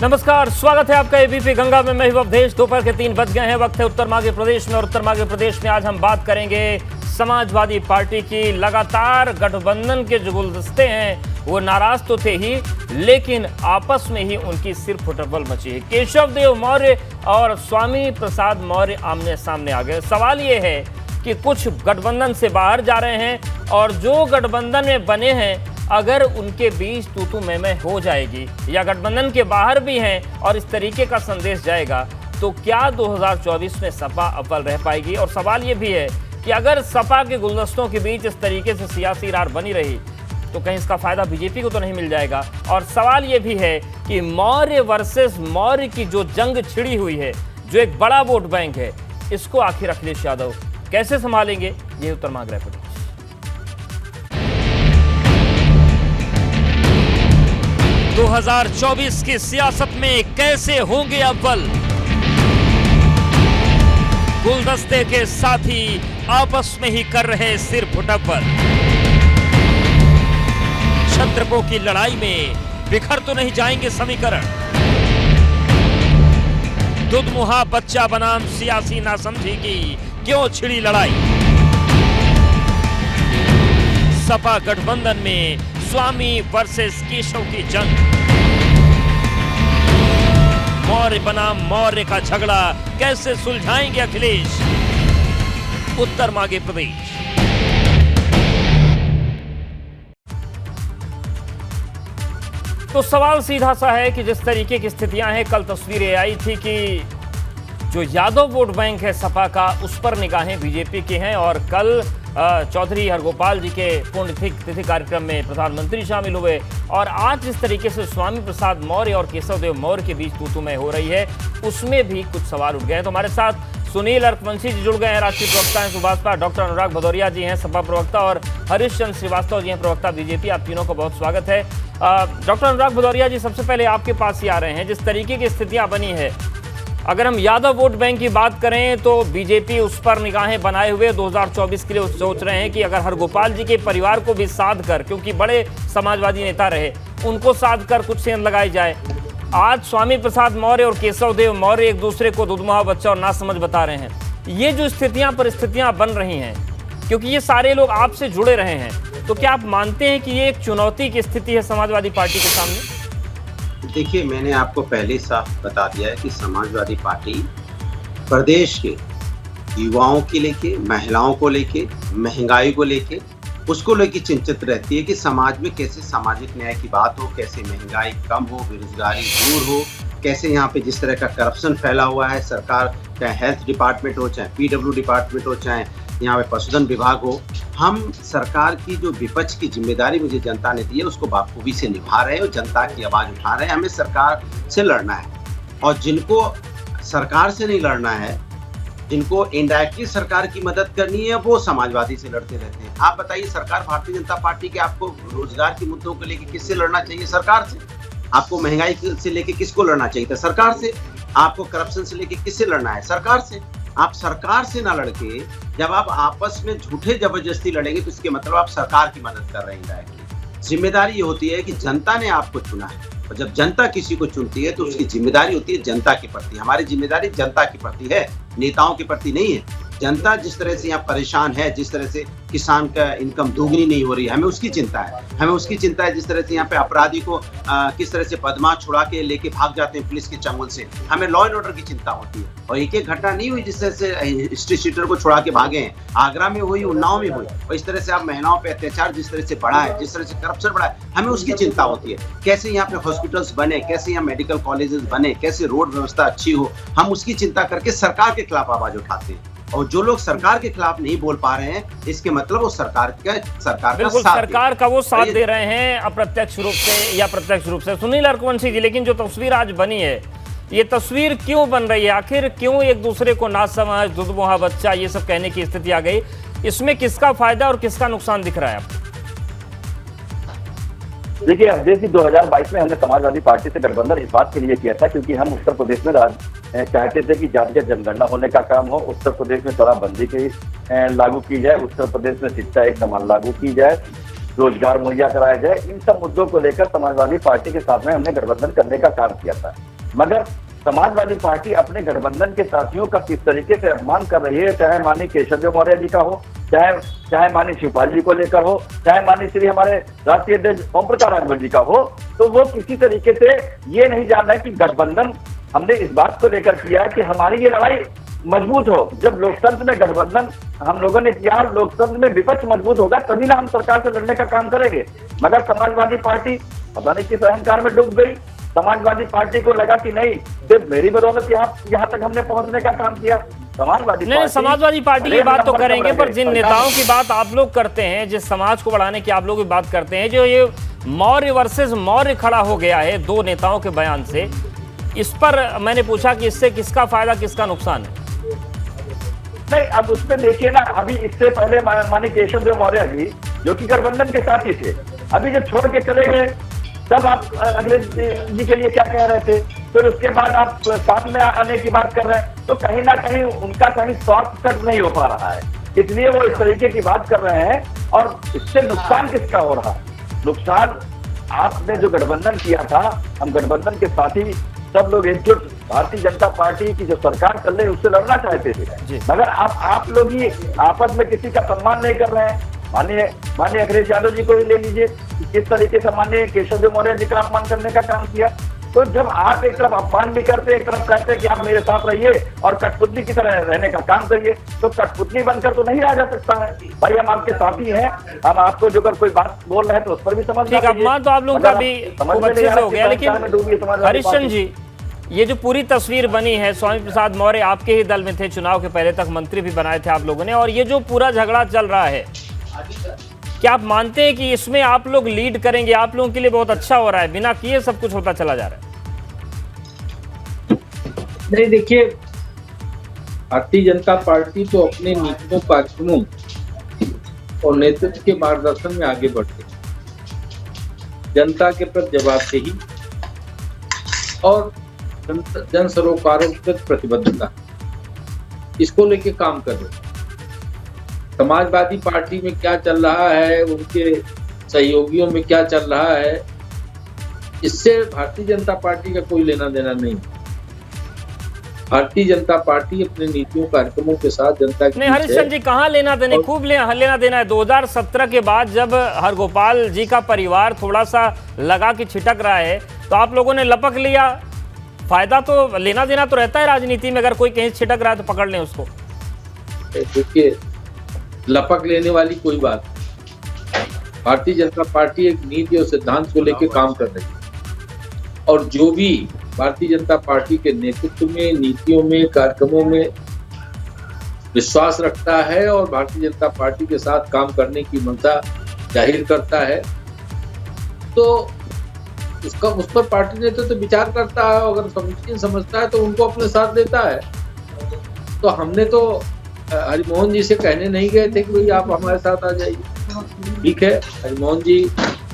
नमस्कार, स्वागत है आपका एबीपी गंगा में। मैं अवधेश। दोपहर के 3 बज गए हैं। वक्त है उत्तर माघ प्रदेश में, और उत्तर माघ प्रदेश में आज हम बात करेंगे समाजवादी पार्टी की। लगातार गठबंधन के जो गुलदस्ते हैं वो नाराज तो थे ही, लेकिन आपस में ही उनकी सिर फुटबल मची है। केशव देव मौर्य और स्वामी प्रसाद मौर्य आमने सामने आ गए। सवाल ये है कि कुछ गठबंधन से बाहर जा रहे हैं, और जो गठबंधन में बने हैं अगर उनके बीच तू मैं हो जाएगी, या गठबंधन के बाहर भी हैं और इस तरीके का संदेश जाएगा, तो क्या 2024 में सपा अव्वल रह पाएगी? और सवाल ये भी है कि अगर सपा के गुलदस्तों के बीच इस तरीके से सियासी रार बनी रही तो कहीं इसका फायदा बीजेपी को तो नहीं मिल जाएगा? और सवाल ये भी है कि मौर्य वर्सेस मौर्य की जो जंग छिड़ी हुई है, जो एक बड़ा वोट बैंक है, इसको आखिर अखिलेश यादव कैसे संभालेंगे? ये उत्तर मांग रहे हैं। 2024 की सियासत में कैसे होंगे अव्वल? गुलदस्ते के साथी आपस में ही कर रहे सिर फुटब्बल। छत्रपों की लड़ाई में बिखर तो नहीं जाएंगे समीकरण? दुधमुहा बच्चा बनाम सियासी ना समझी की क्यों छिड़ी लड़ाई? सपा गठबंधन में स्वामी वर्सेस केशव की जंग। मौर्य बनाम मौर्य का झगड़ा कैसे सुलझाएंगे अखिलेश? उत्तर माघ प्रदेश। तो सवाल सीधा सा है कि जिस तरीके की स्थितियां हैं, कल तस्वीरें आई थी कि जो यादव वोट बैंक है सपा का, उस पर निगाहें बीजेपी की हैं, और कल चौधरी हरगोपाल जी के पुण्यतिथि कार्यक्रम में प्रधानमंत्री शामिल हुए, और आज जिस तरीके से स्वामी प्रसाद मौर्य और केशव देव मौर्य के बीच तू-तू-मैं हो रही है, उसमें भी कुछ सवाल उठ गए हैं। तो हमारे साथ सुनील अर्कवंशी जी जुड़ गए हैं, राष्ट्रीय प्रवक्ता हैं सुभाषपा, डॉक्टर अनुराग भदौरिया जी हैं सपा प्रवक्ता, और हरीश चंद्र श्रीवास्तव जी हैं प्रवक्ता बीजेपी। आप तीनों का बहुत स्वागत है। डॉक्टर अनुराग भदौरिया जी, सबसे पहले आपके पास ही आ रहे हैं। जिस तरीके की स्थितियां बनी है, अगर हम यादव वोट बैंक की बात करें तो बीजेपी उस पर निगाहें बनाए हुए 2024 के लिए सोच रहे हैं कि अगर हरगोपाल जी के परिवार को भी साध कर, क्योंकि बड़े समाजवादी नेता रहे, उनको साध कर कुछ सेंध लगाई जाए। आज स्वामी प्रसाद मौर्य और केशव देव मौर्य एक दूसरे को दुधमुहा बच्चा और नासमझ बता रहे हैं। ये जो परिस्थितियां बन रही हैं, क्योंकि ये सारे लोग आपसे जुड़े रहे हैं, तो क्या आप मानते हैं कि ये एक चुनौती की स्थिति है समाजवादी पार्टी के सामने? देखिए, मैंने आपको पहले साफ बता दिया है कि समाजवादी पार्टी प्रदेश के युवाओं के लेके, महिलाओं को लेके, महंगाई को लेके, उसको लेके चिंतित रहती है कि समाज में कैसे सामाजिक न्याय की बात हो, कैसे महंगाई कम हो, बेरोजगारी दूर हो, कैसे यहाँ पे जिस तरह का करप्शन फैला हुआ है, सरकार चाहे हेल्थ डिपार्टमेंट हो, चाहे पीडब्ल्यू डिपार्टमेंट हो, चाहे यहाँ पे पशुधन विभाग हो, हम सरकार की जो विपक्ष की जिम्मेदारी मुझे जनता ने दी है उसको बाखूबी से निभा रहे हैं और जनता की आवाज उठा रहे हैं। हमें सरकार से लड़ना है, और जिनको सरकार से नहीं लड़ना है, जिनको इनडायरेक्टली सरकार की मदद करनी है, वो समाजवादी से लड़ते रहते हैं। आप बताइए, सरकार भारतीय जनता पार्टी के आपको रोजगार के मुद्दों को लेकर किससे लड़ना चाहिए? सरकार से। आपको महंगाई से लेकर किसको लड़ना चाहिए था? सरकार से। आपको करप्शन से लेकर किससे लड़ना है? सरकार से। आप सरकार से ना लड़के जब आप आपस में झूठे जबरदस्ती लड़ेंगे तो इसके मतलब आप सरकार की मदद कर रहे हैं। जिम्मेदारी ये होती है कि जनता ने आपको चुना है, और जब जनता किसी को चुनती है तो उसकी जिम्मेदारी होती है जनता के प्रति। हमारी जिम्मेदारी जनता के प्रति है, नेताओं के प्रति नहीं है। जनता जिस तरह से यहाँ परेशान है, जिस तरह से किसान का इनकम दोगुनी नहीं हो रही है, हमें उसकी चिंता है। हमें उसकी चिंता है जिस तरह से यहाँ पे अपराधी को किस तरह से बदमाश छुड़ा के लेके भाग जाते हैं पुलिस के चंगुल से। हमें लॉ एंड ऑर्डर की चिंता होती है, और एक घटना नहीं हुई जिस तरह से स्ट्रीट शीटर को छुड़ा के भागे हैं। आगरा में हुई, उन्नाव में हुई, और इस तरह से आप महिलाओं पे अत्याचार जिस तरह से बढ़ा है, जिस तरह से करप्शन बढ़ा है, हमें उसकी चिंता होती है। कैसे यहाँ पे हॉस्पिटल्स बने, कैसे यहाँ मेडिकल कॉलेजेस बने, कैसे रोड व्यवस्था अच्छी हो, हम उसकी चिंता करके सरकार के खिलाफ आवाज उठाते हैं। और जो लोग सरकार के खिलाफ नहीं बोल पा रहे हैं, इसके मतलब वो सरकार का वो साथ दे रहे हैं, अप्रत्यक्ष रूप से या प्रत्यक्ष रूप से। सुनील अर्कवंशी जी, लेकिन जो तस्वीर आज बनी है, ये तस्वीर क्यों बन रही है? आखिर क्यों एक दूसरे को नासमझ, दुधमुहा बच्चा, ये सब कहने की स्थिति आ गई? इसमें किसका फायदा और किसका नुकसान दिख रहा है आपको? देखिए, अवधेश जी, 2022 में हमने समाजवादी पार्टी से गठबंधन इस बात के लिए किया था क्योंकि हम उत्तर प्रदेश में चाहते थे कि जातीय जनगणना होने का काम हो, उत्तर प्रदेश में शराबबंदी की लागू की जाए, उत्तर प्रदेश में शिक्षा एक समान लागू की जाए, रोजगार मुहैया कराया जाए। इन सब मुद्दों को लेकर समाजवादी पार्टी के साथ में हमने गठबंधन करने का काम किया था। मगर समाजवादी पार्टी अपने गठबंधन के साथियों का किस तरीके से अपमान कर रही है, चाहे माननीय केशव देव मौर्य जी का हो, चाहे माननीय शिवपाल जी को लेकर हो, चाहे माननीय श्री हमारे राष्ट्रीय अध्यक्ष ओम प्रकाश राजभर जी का हो, तो वो किसी तरीके से ये नहीं जान रहा है कि गठबंधन हमने इस बात को लेकर किया है कि हमारी ये लड़ाई मजबूत हो। जब लोकतंत्र में गठबंधन हम लोगों ने किया, लोकतंत्र में विपक्ष मजबूत होगा तभी ना हम सरकार से लड़ने का काम करेंगे। मगर समाजवादी पार्टी पता नहीं किस अहंकार में डूब गई। समाजवादी पार्टी को लगा कि नहीं, सिर्फ मेरी बदौलत यहाँ तक हमने पहुंचने का काम किया। समाजवादी पार्टी की बात तो करेंगे, पर जिन नेताओं की बात आप लोग करते हैं, जिस समाज को बढ़ाने की आप लोग भी बात करते हैं, जो ये मौर्य वर्सेस मौर्य खड़ा हो गया है दो नेताओं के बयान से, इस पर मैंने पूछा कि इससे किसका फायदा किसका नुकसान है। नहीं, अब उसमें देखिए ना, अभी इससे पहले माननीय केशव देव मौर्य जी जो कि गठबंधन के साथी थे, अभी जब छोड़ के चले गए तब आप अखिलेश जी के लिए क्या कह रहे थे, फिर उसके बाद आप साथ में आने की बात कर रहे हैं, तो कहीं ना कहीं उनका कहीं स्वार्थ तक नहीं हो पा रहा है, इसलिए वो इस तरीके की बात कर रहे हैं। और इससे नुकसान किसका हो रहा है? नुकसान आपने जो गठबंधन किया था, हम गठबंधन के साथी सब लोग एकजुट भारतीय जनता पार्टी की जो सरकार चल रही है उससे लड़ना चाहते थे, मगर आप लोग ही आपस में किसी का सम्मान नहीं कर रहे हैं। माननीय अखिलेश यादव जी को ही ले लीजिए, किस तरीके से माननीय केशव देव मौर्य जी का अपमान करने का काम किया। तो जब आप एक तरफ अपमान भी करते, एक तरफ कहते हैं कि आप मेरे साथ रहिए और कठपुतली की तरह रहने का काम करिए, तो कठपुतली बनकर तो नहीं रहा जा सकता है भाई। हम आपके साथी हैं, हम आपको जो कोई बात बोल रहे हैं तो उस पर भी समझ। ठीक, अपमान तो आप लोगों का भी खूब अच्छे से हो गया, लेकिन हरिश्चंद्र जी, ये जो पूरी तस्वीर बनी है, स्वामी प्रसाद मौर्य आपके ही दल में थे, चुनाव के पहले तक मंत्री भी बनाए थे आप लोगों ने, और ये जो पूरा झगड़ा चल रहा है, क्या आप मानते हैं कि इसमें आप लोग लीड करेंगे? आप लोगों के लिए बहुत अच्छा हो रहा है, बिना किए सब कुछ होता चला जा रहा है। नहीं, देखिए, भारतीय जनता पार्टी तो अपने नीतियों, कार्यक्रमों और नेतृत्व के मार्गदर्शन में आगे बढ़ती है। जनता के प्रति जवाबदेही और जन सरोकारों के प्रति प्रतिबद्धता, इसको लेके काम कर रहे हैं। समाजवादी पार्टी में क्या चल रहा है, उनके सहयोगियों में क्या चल रहा है, इससे भारतीय जनता पार्टी का कोई लेना देना नहीं। भारतीय जनता पार्टी अपने नीतियों कार्यक्रमों के साथ जनता की। नहीं हरिश्चंद्र जी, कहाँ लेना देना, खूब लेना देना है। 2017 के बाद जब हरगोपाल जी का परिवार थोड़ा सा लगा कि छिटक रहा है, तो आप लोगों ने लपक लिया। फायदा तो लेना देना तो रहता है राजनीति में, अगर कोई कहीं छिटक रहा है तो पकड़ लें उसको। देखिए, लपक लेने वाली कोई बात, भारतीय जनता पार्टी एक नीति और सिद्धांत को लेकर काम कर रही है, और जो भी भारतीय जनता पार्टी के नेतृत्व में, नीतियों में, कार्यक्रमों में विश्वास रखता है और भारतीय जनता पार्टी के साथ काम करने की मंशा जाहिर करता है, तो उसका उस पर पार्टी नेतृत्व तो विचार करता है। अगर समुचित समझता है तो उनको अपने साथ देता है। तो हमने तो हरिमोहन जी से कहने नहीं गए थे कि भाई आप हमारे साथ आ जाइए। ठीक है, हरिमोहन जी,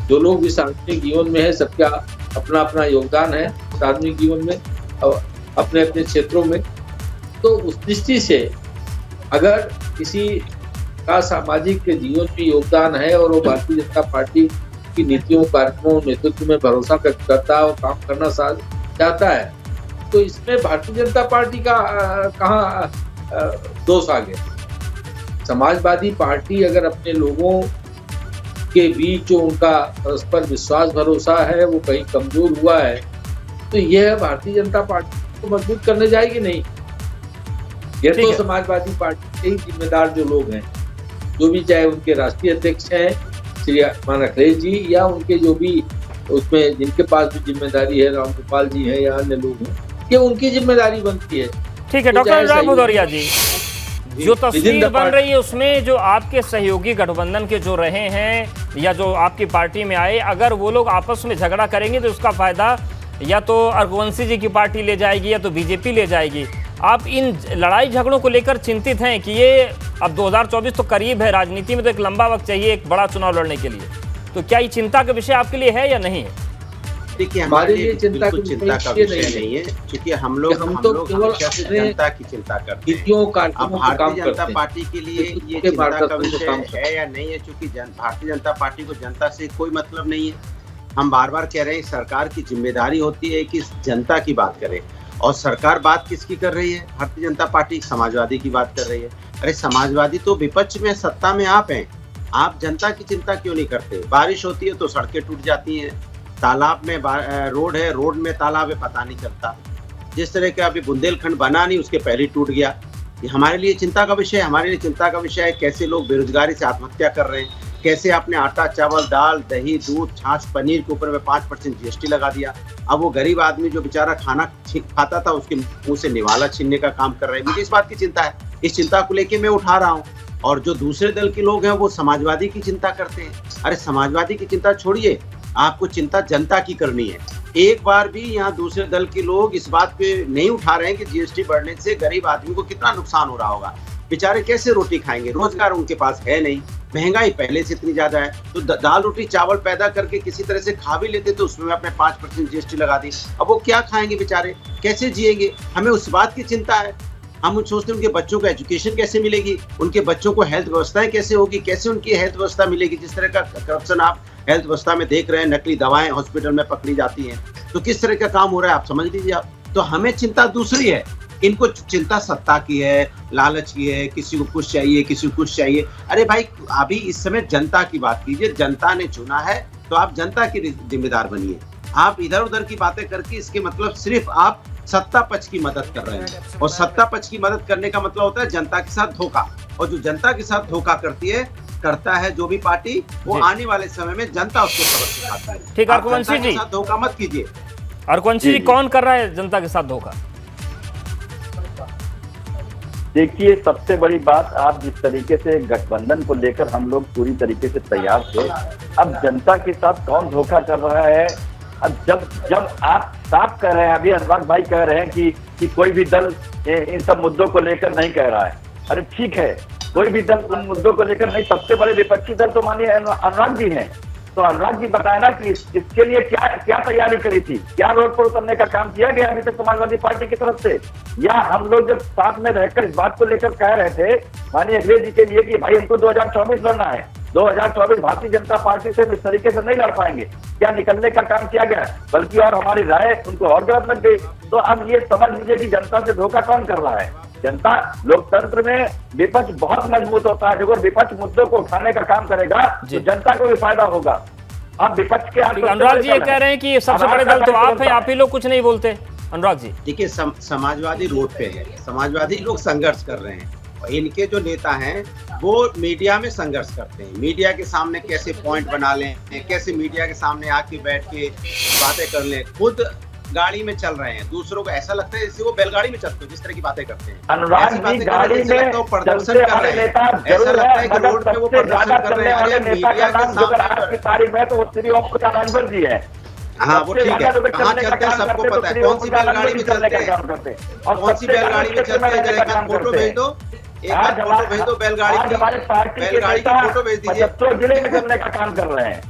जो लोग भी सार्वजनिक जीवन में है, सबका अपना अपना योगदान है सार्वजनिक जीवन में, अपने अपने क्षेत्रों में। तो उस दृष्टि से अगर किसी का सामाजिक जीवन में योगदान है और वो भारतीय जनता पार्टी की नीतियों, कार्यक्रमों, नेतृत्व में भरोसा करता है और काम करना चाहता है, तो इसमें भारतीय जनता पार्टी का कहाँ दोष आ गया। समाजवादी पार्टी अगर अपने लोगों के बीच जो उनका परस्पर विश्वास भरोसा है वो कहीं कमजोर हुआ है, तो यह भारतीय जनता पार्टी को मजबूत करने जाएगी नहीं। ये तो समाजवादी पार्टी के ही जिम्मेदार जो लोग हैं, जो भी, चाहे उनके राष्ट्रीय अध्यक्ष हैं श्री अखिलेश जी, या उनके जो भी उसमें जिनके पास भी जिम्मेदारी है, रामगोपाल जी हैं या अन्य लोग हैं, ये उनकी जिम्मेदारी बनती है। ठीक है डॉक्टर अनुराग भदौरिया जी, जो तस्वीर बन रही है उसमें जो आपके सहयोगी गठबंधन के जो रहे हैं या जो आपकी पार्टी में आए, अगर वो लोग आपस में झगड़ा करेंगे तो उसका फायदा या तो रघुवंशी जी की पार्टी ले जाएगी या तो बीजेपी ले जाएगी। आप इन लड़ाई झगड़ों को लेकर चिंतित हैं कि ये अब 2024 तो करीब है, राजनीति में तो एक लंबा वक्त चाहिए एक बड़ा चुनाव लड़ने के लिए, तो क्या ये चिंता का विषय आपके लिए है या नहीं है? देखिए, हमारे लिए चिंता का विषय नहीं है, क्योंकि हम लोग केवल जनता की चिंता करते हैं। अब भारतीय जनता पार्टी के लिए ये चिंता का विषय है या नहीं है, क्योंकि भारतीय जनता पार्टी को जनता से कोई मतलब नहीं है। हम बार बार कह रहे हैं सरकार की जिम्मेदारी होती है कि जनता की बात करे, और सरकार बात किसकी कर रही है? भारतीय जनता पार्टी समाजवादी की बात कर रही है। अरे समाजवादी तो विपक्ष में, सत्ता में आप हैं, आप जनता की चिंता क्यों नहीं करते? बारिश होती है तो सड़कें टूट जाती हैं, तालाब में रोड है, रोड में तालाब है, पता नहीं चलता। जिस तरह का अभी बुंदेलखंड बना नहीं, उसके पहले टूट गया। ये हमारे लिए चिंता का विषय है। हमारे लिए चिंता का विषय है कैसे लोग बेरोजगारी से आत्महत्या कर रहे हैं, कैसे आपने आटा, चावल, दाल, दही, दूध, छाछ, पनीर के ऊपर में 5% GST लगा दिया। अब वो गरीब आदमी जो बेचारा खाना खाता था, उसके मुंह से निवाला छीनने का काम कर रहे हैं। मुझे इस बात की चिंता है, इस चिंता को लेके मैं उठा रहा हूँ। और जो दूसरे दल के लोग हैं वो समाजवादी की चिंता करते हैं। अरे समाजवादी की चिंता छोड़िए, आपको चिंता जनता की करनी है। एक बार भी यहाँ दूसरे दल के लोग इस बात पे नहीं उठा रहे हैं कि GST बढ़ने से गरीब आदमी को कितना नुकसान हो रहा होगा। बेचारे कैसे रोटी खाएंगे? रोजगार उनके पास है नहीं, महंगाई पहले से इतनी ज्यादा है, तो दाल रोटी चावल पैदा करके किसी तरह से खा भी लेते तो उसमें आपने 5% GST लगा दी। अब वो क्या खाएंगे बेचारे, कैसे जिएंगे? हमें उस बात की चिंता है। हम सोचते हैं उनके बच्चों को एजुकेशन कैसे मिलेगी, उनके बच्चों को हेल्थ व्यवस्थाएं कैसे होगी, कैसे उनकी हेल्थ व्यवस्था मिलेगी। जिस तरह का करप्शन आप हेल्थ व्यवस्था में देख रहे हैं, नकली दवाएं हॉस्पिटल में पकड़ी जाती हैं, तो किस तरह का काम हो रहा है आप समझ लीजिए आप। तो हमें चिंता दूसरी है, इनको चिंता सत्ता की है, लालच की है, किसी को कुछ चाहिए, किसी को कुछ चाहिए। अरे भाई अभी इस समय जनता की बात कीजिए, जनता ने चुना है तो आप जनता की जिम्मेदार बनिए। आप इधर उधर की बातें करके इसके मतलब सिर्फ आप सत्ता पक्ष की मदद कर रहे हैं, और सत्ता पक्ष की मदद करने का मतलब होता है जनता के साथ धोखा। और जो जनता के साथ धोखा करता है जो भी पार्टी, वो आने वाले समय में जनता उसको सबक सिखाता है। ठीक, अर्कवंशी जी, धोखा मत कीजिए। अर्कवंशी जी, कौन कर रहा है जनता के साथ धोखा? देखिए, सबसे बड़ी बात, आप जिस तरीके से गठबंधन को लेकर हम लोग पूरी तरीके से तैयार थे, अब जनता के साथ कौन धोखा कर रहा है? अब जब आप साफ कह रहे हैं, अभी अनुराग भाई कह रहे हैं कि कोई भी दल इन सब मुद्दों को लेकर नहीं कह रहा है। अरे ठीक है, कोई भी दल उन मुद्दों को लेकर नहीं, सबसे बड़े विपक्षी दल तो मानिए अनुराग जी हैं। तो अनुराग जी बताए ना कि इसके लिए क्या तैयारी करी थी, क्या रोड पर उतरने का काम किया गया अभी तक समाजवादी पार्टी की तरफ से? या हम लोग जब साथ में रहकर इस बात को लेकर कह रहे थे माननीय अखिलेश जी के लिए कि भाई हमको 2024 लड़ना है, 2024 भारतीय जनता पार्टी से इस तरीके से नहीं लड़ पाएंगे, क्या निकलने का काम किया गया? बल्कि और हमारी राय उनको और गलत लग गई। तो अब ये समझ लीजिए कि जनता से धोखा कौन कर रहा है। जनता, लोकतंत्र में विपक्ष बहुत मजबूत होता है। अगर विपक्ष मुद्दों को उठाने का काम करेगा तो जनता को भी फायदा होगा। अब विपक्ष के अनुराग जी ये कह रहे हैं कि सबसे बड़े दल तो आप हैं, आप ही लोग कुछ नहीं बोलते। अनुराग जी देखिए, समाजवादी रोड पे है, समाजवादी लोग संघर्ष कर रहे हैं, और इनके जो नेता हैं वो मीडिया में संघर्ष करते हैं। मीडिया के सामने कैसे पॉइंट बना लें, कैसे मीडिया के सामने आके बैठ के बातें कर लें। खुद गाड़ी में चल रहे हैं, दूसरों को ऐसा लगता है जैसे वो बैलगाड़ी में चलते हैं, जिस तरह की बातें करते हैं। अनुराग जी गाड़ी में प्रदर्शन कर रहे हैं, ऐसा लगता है कि रोड पे वो प्रदर्शन कर रहे हैं। मीडिया के सामने तारीख में तो वो श्री ओम प्रकाश राजभर जी है। हाँ वो ठीक है, कहाँ चलते हैं सबको पता है, कौन सी बैलगाड़ी में चलते हैं, कौन सी बैलगाड़ी में चलते हैं। जरा एक फोटो भेज दो, एक बार फोटो भेज दो बैलगाड़ी की फोटो भेज दीजिए। जिले में करने का काम कर रहे हैं।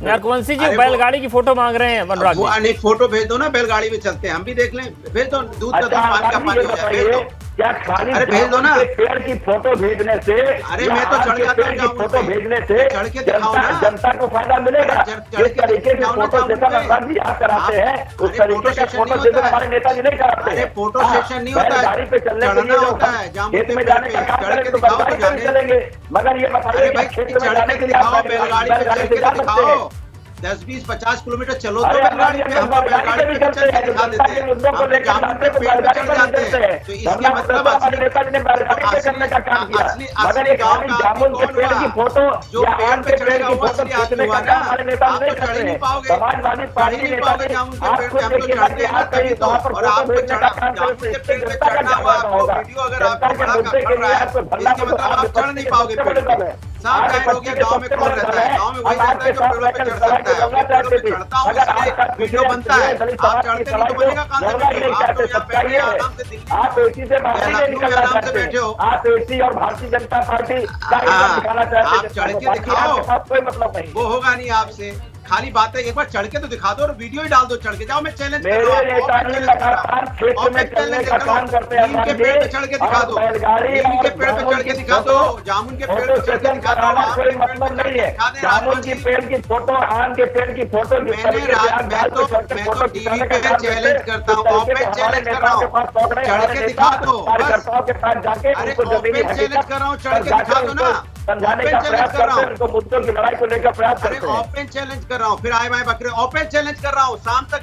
अर्कवंशी जी बैलगाड़ी की फोटो मांग रहे हैं अनुराग जी। फोटो भेज दो ना, बैलगाड़ी में चलते हैं, हम भी देख लें। भेज दो, दूध का दूध, पानी का पानी हो जाए, भेज दो। क्या खाली अरे भेज दो ना, पेड़ की फोटो भेजने से, अरे मैं तो चढ़ जाता हूं, फोटो भेजने से चढ़ के दिखाओ ना, जनता को फायदा मिलेगा। जिस तरीके से फोटो सेशन अनुराग जी आप कराते हैं, उस तरीके का फोटो सेशन हमारे नेताजी नहीं कराते हैं। फोटो सेशन नहीं होता है, गाड़ी पे चलने के लिए खेत में जाने का काम करें तो बैलगाड़ी पे चलेंगे, मगर ये बताइए खेत में जाने के लिए आप बैलगाड़ी से जा सकते हैं। 10, 20, 50 किलोमीटर चलो तो बैलगाड़ी पे, हम बैलगाड़ी पे चल के दिखा देते हैं, हम जामुन पे पेड़ पे चढ़ जाते हैं। तो इसके मतलब असली गाँव का आदमी कौन हुआ? जो पेड़ पे चढ़ेगा वो असली आदमी हुआ ना। आप तो चढ़ ही नहीं पाओगे, चढ़ ही नहीं पाओगे जामुन के पेड़ पे। हम तो चढ़ते हैं कभी तो, और आपको जामुन के पेड़ पे चढ़ना हुआ, आपको वीडियो अगर आपको बड़ा खड़ रहा है, इसके मतलब आप चढ़ नहीं पाओगे पेड़ पे। साफ जाहिर हो गया गाँव में कौन रहता है, गाँव में वही रहता है जो पेड़ों पे चढ़ सकता है। पेड़ों पे चढ़ता हूँ इसलिए वीडियो बनता है, आप चढ़ते नहीं तो बनेगा कहाँ से वीडियो? आप तो यहाँ बैठे आराम से दिल्ली में, आप एसी से बाहर नहीं निकलना आराम से चाहते, बैठे हो। आप एसी और भारतीय जनता पार्टी का दिखाना चाहते हैं। आप चढ़ के दिखाओ, कोई मतलब नहीं, वो होगा नहीं आपसे। खाली बातें, एक बार चढ़ के तो दिखा दो और वीडियो ही डाल दो, चढ़ के जाओ। मैं चैलेंज कर रहा मेरे नेता जी लगातार क्षेत्र में चलने का काम करते हैं। नीम के पेड़ पे चढ़ के दिखा दो, नीम के पेड़ पे चढ़ के दिखा दो, जामुन के पेड़ पे चढ़ के दिखा दो। कोई मतलब नहीं है। जामुन के पेड़ की फोटो, आम के पेड़ की फोटो, मैं तो टीवी पे चैलेंज करता हूँ, ओपन चैलेंज कर रहा हूँ, चढ़ के दिखा दो। कार्यकर्ताओं के पास जाके अरे उनको जमीनी ओपन चैलेंज कर रहा हूँ, चढ़ के दिखा दो ना। समझाने का प्रयास करते हैं, उनको मुद्दों की लड़ाई को लेकर प्रयास अरे करते हैं। ओपन चैलेंज कर रहा हूँ, फिर आए भाई बकरे, ओपन चैलेंज कर रहा हूँ। शाम तक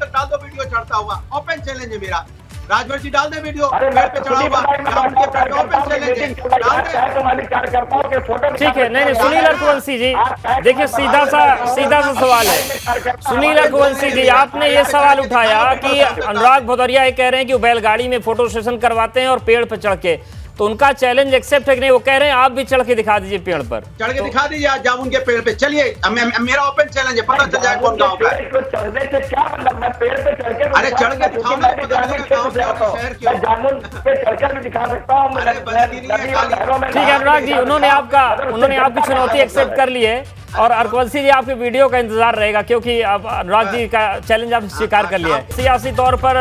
डाल दो वीडियो चढ़ता हुआ, ओपन चैलेंज है मेरा। राजभर जी डाल दे वीडियो, अरे पेड़ पे चढ़ा हुआ, ओपन चैलेंज है, डाल दे। कार्यकर्ताओं के फोटो ठीक है, नहीं सुनील रघुवंशी जी, देखिए सीधा सा सवाल है। सुनील रघुवंशी जी, आपने ये सवाल उठाया कि अनुराग भदौरिया ये कह रहे हैं कि वो बैलगाड़ी में फोटो सेशन करवाते हैं और पेड़ पर चढ़ के, तो उनका चैलेंज एक्सेप्ट है कि नहीं? वो कह रहे हैं आप भी चढ़ के दिखा दीजिए पेड़ पर, चढ़ के दिखा दीजिए आज जामुन के पेड़ पे। चलिए मेरा ओपन चैलेंज है, पता चल जाए कौन गाँव का है। चढ़ने से क्या मतलब? मैं पेड़ पे चढ़ के अरे चढ़ के दिखाओ ना, पता चलेगा गाँव से आपके शहर क्यों। जामुन पे चढ़कर भी दिखा सकता हूँ। अरे बस्ती नहीं है खाली। ठीक है अनुराग जी, उन्होंने आपकी चुनौती एक्सेप्ट कर ली है और रघुवंशी जी आपके वीडियो का इंतजार रहेगा, क्योंकि अब अनुराग जी का चैलेंज आप स्वीकार कर लिया है। सियासी तौर पर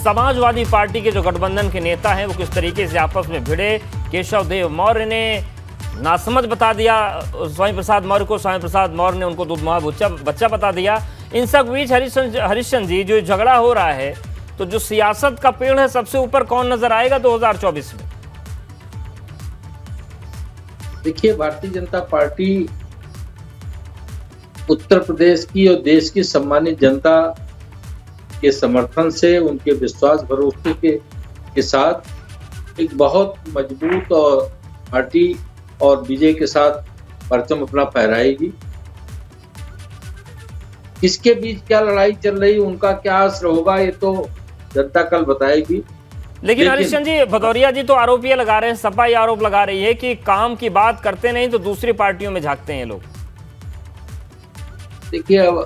समाजवादी पार्टी के जो गठबंधन के नेता हैं वो किस तरीके से आपस में भिड़े, केशव देव मौर्य ने नासमझ बता दिया स्वामी प्रसाद मौर्य को, स्वामी प्रसाद मौर्य ने उनको दूधमुहा बच्चा बता दिया। इन सब बीच हरिश्चंद्र जी, जो झगड़ा हो रहा है, तो जो सियासत का पेड़ है सबसे ऊपर कौन नजर आएगा 2024 में? देखिए, भारतीय जनता पार्टी उत्तर प्रदेश की और देश की सम्मानित जनता के समर्थन से, उनके विश्वास भरोसे के साथ एक बहुत मजबूत और पार्टी और विजय के साथ परचम अपना फहराएगी। किसके बीच क्या लड़ाई चल रही, उनका क्या असर होगा, ये तो जनता कल बताएगी। लेकिन हरिश्चंद्र जी, भदौरिया जी तो आरोप ये लगा रहे हैं, सपा ये आरोप लगा रही है कि काम की बात करते नहीं तो दूसरी पार्टियों में झांकते हैं लोग। देखिए, अब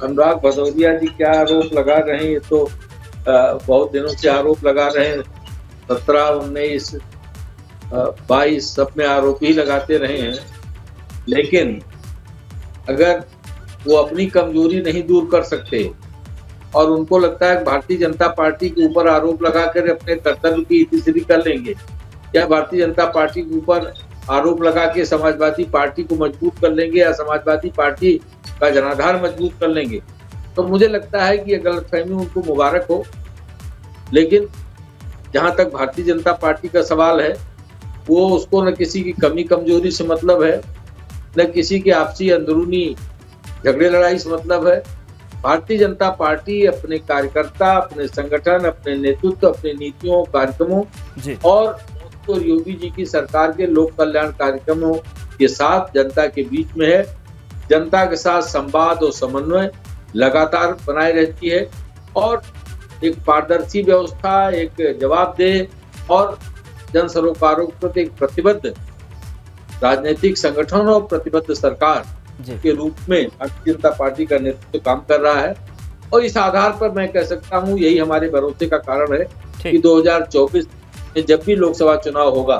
अनुराग भदौरिया जी क्या आरोप लगा रहे हैं, ये तो बहुत दिनों से आरोप लगा रहे हैं। 17, 19, 22 सब में आरोप ही लगाते रहे हैं। लेकिन अगर वो अपनी कमजोरी नहीं दूर कर सकते और उनको लगता है भारतीय जनता पार्टी के ऊपर आरोप लगाकर अपने कर्तव्य की इतिश्री कर लेंगे, या भारतीय जनता पार्टी के ऊपर आरोप लगा के समाजवादी पार्टी को मजबूत कर लेंगे या समाजवादी पार्टी का जनाधार मजबूत कर लेंगे, तो मुझे लगता है कि ये गलतफहमी उनको मुबारक हो। लेकिन जहां तक भारतीय जनता पार्टी का सवाल है, वो उसको न किसी की कमी कमजोरी से मतलब है, न किसी के आपसी अंदरूनी झगड़े लड़ाई से मतलब है। भारतीय जनता पार्टी अपने कार्यकर्ता, अपने संगठन, अपने नेतृत्व, अपने नीतियों, कार्यक्रमों और योगी जी की सरकार के लोक कल्याण कार्यक्रमों के साथ जनता के बीच में है। जनता के साथ संवाद और समन्वय लगातार बनाए रहती है और एक पारदर्शी व्यवस्था, एक जवाबदेह और जन सरोकारों के प्रति एक प्रतिबद्ध राजनीतिक संगठन और प्रतिबद्ध सरकार के रूप में भारतीय जनता पार्टी का नेतृत्व काम कर रहा है। और इस आधार पर मैं कह सकता हूं, यही हमारे भरोसे का कारण है कि 2024 में जब भी लोकसभा चुनाव होगा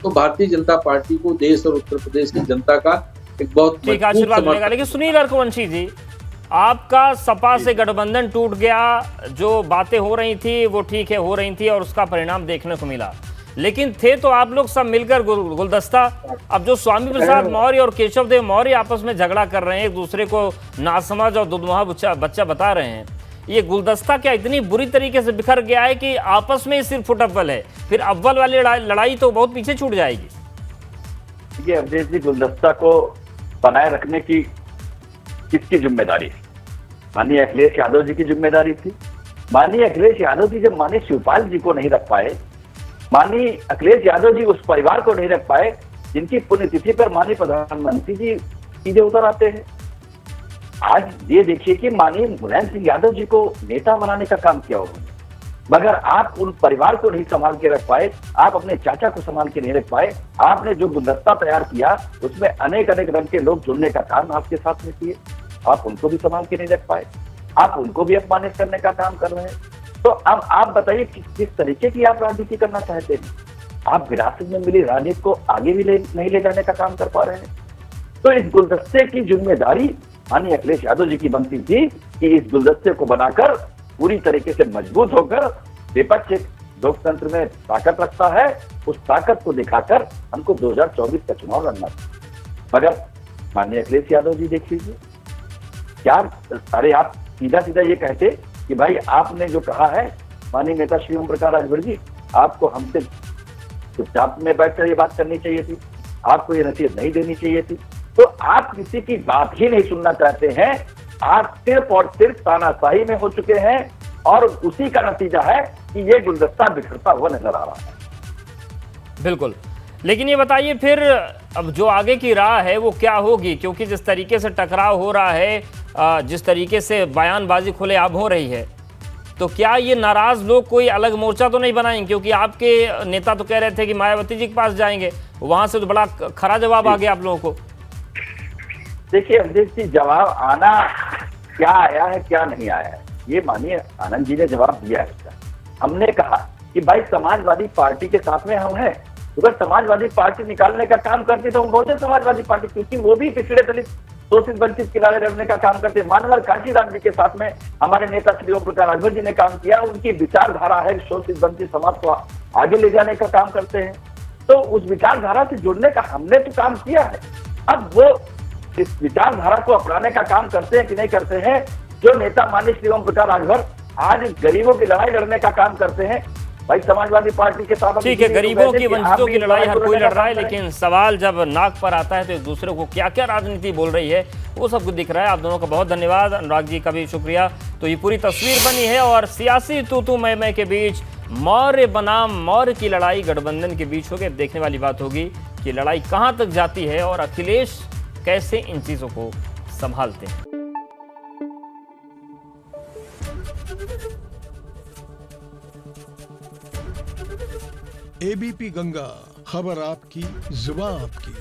तो भारतीय जनता पार्टी को देश और उत्तर प्रदेश की जनता का एक बहुत आशीर्वाद मिलेगा। लेकिन सुनील रघुवंशी जी, आपका सपा से गठबंधन टूट गया, जो बातें हो रही थी वो ठीक है हो रही थी और उसका परिणाम देखने को मिला, लेकिन थे तो आप लोग सब मिलकर गुलदस्ता। अब जो स्वामी प्रसाद मौर्य और केशव देव मौर्य आपस में झगड़ा कर रहे हैं, एक दूसरे को नासमझ और दूधमुहा बच्चा बता रहे हैं, ये गुलदस्ता क्या इतनी बुरी तरीके से बिखर गया है कि आपस में ही सिर्फ फुट अव्वल है, फिर अव्वल वाली लड़ाई तो बहुत पीछे छूट जाएगी। ये अवधेश जी, गुलदस्ता को बनाए रखने की किसकी जिम्मेदारी थी? माननीय अखिलेश यादव जी की जिम्मेदारी थी। माननीय अखिलेश यादव जी जब माननीय शिवपाल जी को नहीं रख पाए, माननीय अखिलेश यादव जी उस परिवार को नहीं रख पाए जिनकी पुण्यतिथि पर माननीय प्रधानमंत्री जी सीधे उतर आते हैं। आज ये देखिए कि माननीय मुलायम सिंह यादव जी को नेता बनाने का काम किया उन्होंने, मगर आप उन परिवार को नहीं संभाल के रख पाए, आप अपने चाचा को संभाल के नहीं रख पाए। आपने जो गुलदस्ता तैयार किया उसमें अनेक रंग के लोग जुड़ने का काम आपके साथ में किए, आप उनको भी संभाल के नहीं रख पाए, आप उनको भी अपमानित करने का काम कर रहे हैं। तो अब आप बताइए किस तरीके की आप राजनीति करना चाहते हैं? आप विरासत में मिली राजनीति को आगे भी नहीं ले जाने का काम कर पा रहे हैं। तो इस गुलदस्ते की जिम्मेदारी माननीय अखिलेश यादव जी की बनती थी कि इस गुलदस्ते को बनाकर पूरी तरीके से मजबूत होकर विपक्ष एक लोकतंत्र में ताकत रखता है, उस ताकत को दिखाकर हमको 2024 का चुनाव लड़ना था। मगर माननीय अखिलेश यादव जी देख लीजिए क्या, अरे आप सीधा सीधा ये कहते कि भाई आपने जो कहा है माननीय नेता श्री ओम प्रकाश राजभर जी, आपको हमसे चुपचाप में बैठकर ये बात करनी चाहिए थी, आपको ये नसीहत नहीं देनी चाहिए थी। तो आप किसी की बात ही नहीं सुनना चाहते हैं, आप सिर्फ और सिर्फ तानाशाही में हो चुके हैं और उसी का नतीजा है कि ये गुलदस्ता बिखरता हुआ नजर आ रहा है। बिल्कुल, लेकिन ये बताइए फिर अब जो आगे की राह है वो क्या होगी, क्योंकि जिस तरीके से टकराव हो रहा है, जिस तरीके से बयानबाजी खुलेआम हो रही है, तो क्या ये नाराज लोग कोई अलग मोर्चा तो नहीं बनाएंगे? क्योंकि आपके नेता तो कह रहे थे कि मायावती जी के पास जाएंगे, वहां से तो बड़ा खरा जवाब आ गया आप लोगों को। देखिए अवधेश जी, जवाब आना क्या आया है क्या नहीं आया है, ये माननीय आनंद जी ने जवाब दिया है इसका। हमने कहा कि भाई समाजवादी पार्टी के साथ में हम हैं, अगर समाजवादी पार्टी निकालने का काम करती तो हम बहुजन समाजवादी पार्टी, क्योंकि वो भी पिछड़े दलित शोषित वंचित किनारे लड़ने का काम करते। मानवर कांशीराम जी के साथ में हमारे नेता श्री ओम प्रकाश राजभर जी ने काम किया, उनकी विचारधारा है शोषित वंचित समाज को आगे ले जाने का काम करते हैं, तो उस विचारधारा से जुड़ने का हमने तो काम किया है। अब वो इस विचारधारा को अपनाने का काम करते हैं कि नहीं करते हैं, जो नेता माननीय श्री ओम प्रकाश राजभर आज गरीबों की लड़ाई लड़ने का काम करते हैं, भाई समाजवादी पार्टी के साथ ठीक है, गरीबों की वंचितों की लड़ाई हर कोई लड़ रहा है, लेकिन सवाल जब नाक पर आता है तो एक दूसरे को क्या क्या राजनीति बोल रही है वो सब कुछ दिख रहा है। आप दोनों का बहुत धन्यवाद, अनुराग जी का भी शुक्रिया। तो ये पूरी तस्वीर बनी है और सियासी तू मैं के बीच मौर्य बनाम मौर्य की लड़ाई गठबंधन के बीच होगी। अब देखने वाली बात होगी कि लड़ाई कहां तक जाती है और अखिलेश कैसे इन चीजों को संभालते हैं। एबीपी गंगा, खबर आपकी, जुबान आपकी।